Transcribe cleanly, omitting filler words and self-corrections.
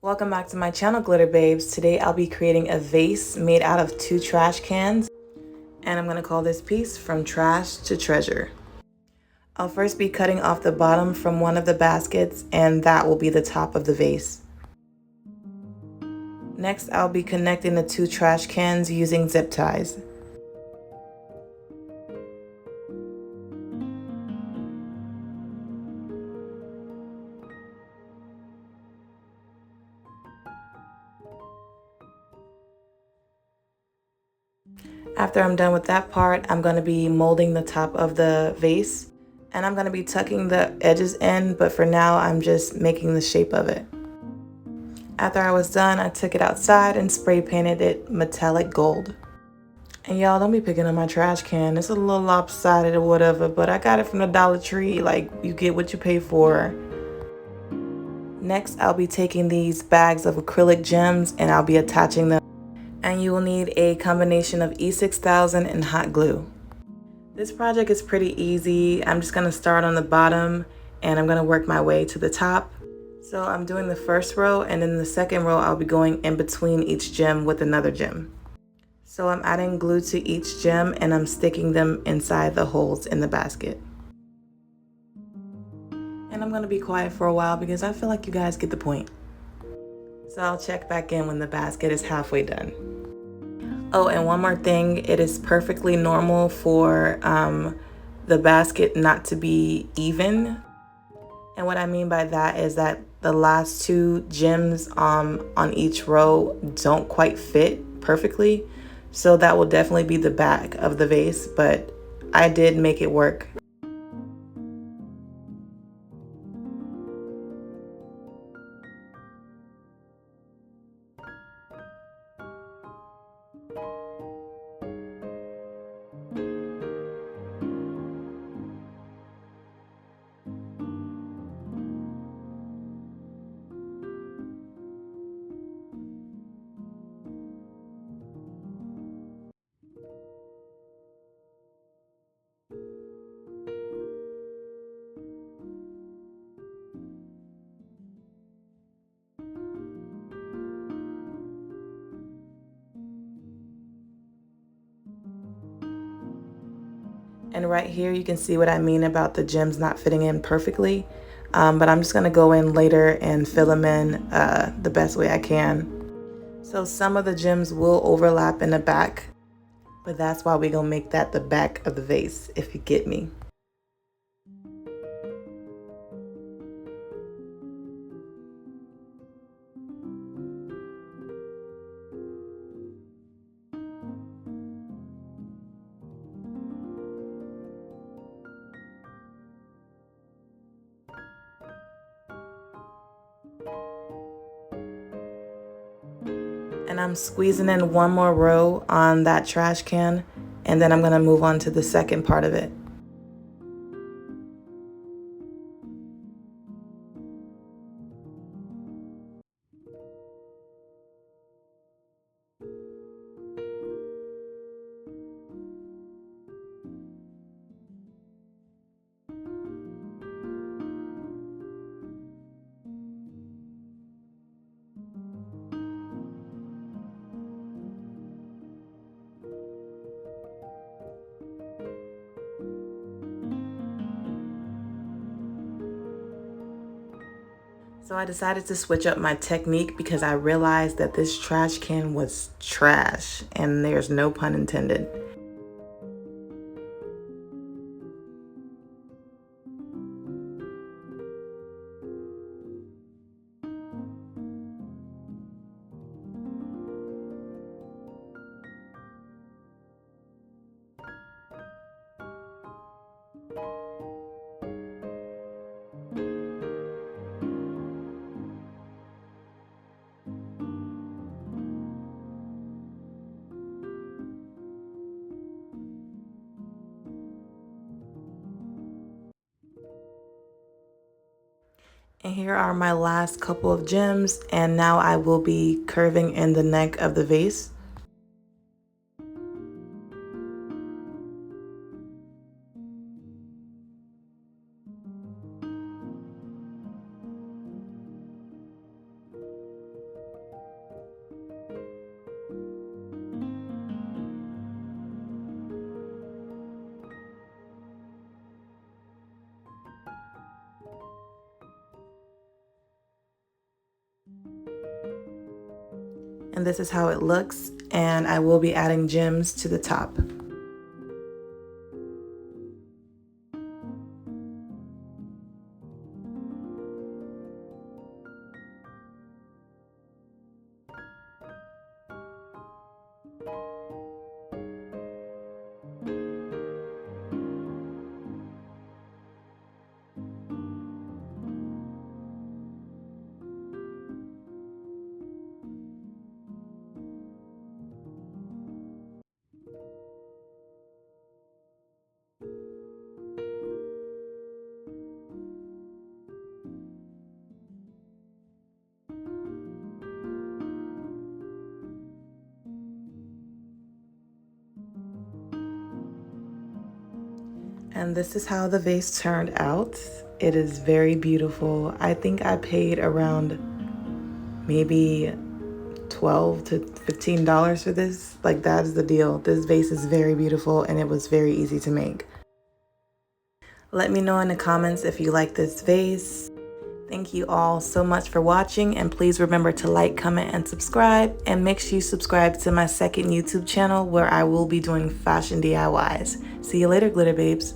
Welcome back to my channel, Glitter Babes. Today I'll be creating a vase made out of 2 trash cans, and I'm gonna call this piece From Trash to Treasure. I'll first be cutting off the bottom from one of the baskets, and that will be the top of the vase. Next, I'll be connecting the 2 trash cans using zip ties. After I'm done with that part, I'm going to be molding the top of the vase, and I'm going to be tucking the edges in, but for now I'm just making the shape of it. After I was done, I took it outside and spray painted it metallic gold. And y'all, don't be picking up my trash can. It's a little lopsided or whatever, but I got it from the Dollar Tree. Like, you get what you pay for. Next, I'll be taking these bags of acrylic gems and I'll be attaching them. And you will need a combination of E6000 and hot glue. This project is pretty easy. I'm just gonna start on the bottom and I'm gonna work my way to the top. So I'm doing the first row, and in the second row, I'll be going in between each gem with another gem. So I'm adding glue to each gem and I'm sticking them inside the holes in the basket. And I'm gonna be quiet for a while because I feel like you guys get the point. So I'll check back in when the basket is halfway done. Oh, and one more thing, it is perfectly normal for the basket not to be even. And what I mean by that is that the last 2 gems on each row don't quite fit perfectly. So that will definitely be the back of the vase, but I did make it work. And right here, you can see what I mean about the gems not fitting in perfectly. But I'm just gonna go in later and fill them in the best way I can. So some of the gems will overlap in the back, but that's why we're gonna make that the back of the vase, if you get me. And I'm squeezing in one more row on that trash can, and then I'm gonna move on to the second part of it. So I decided to switch up my technique because I realized that this trash can was trash, and there's no pun intended. And here are my last couple of gems, and now I will be curving in the neck of the vase. And this is how it looks, and I will be adding gems to the top. And this is how the vase turned out. It is very beautiful. I think I paid around maybe $12 to $15 for this. Like, that is the deal. This vase is very beautiful and it was very easy to make. Let me know in the comments if you like this vase. Thank you all so much for watching, and please remember to like, comment, and subscribe, and make sure you subscribe to my second YouTube channel where I will be doing fashion DIYs. See you later, glitter babes.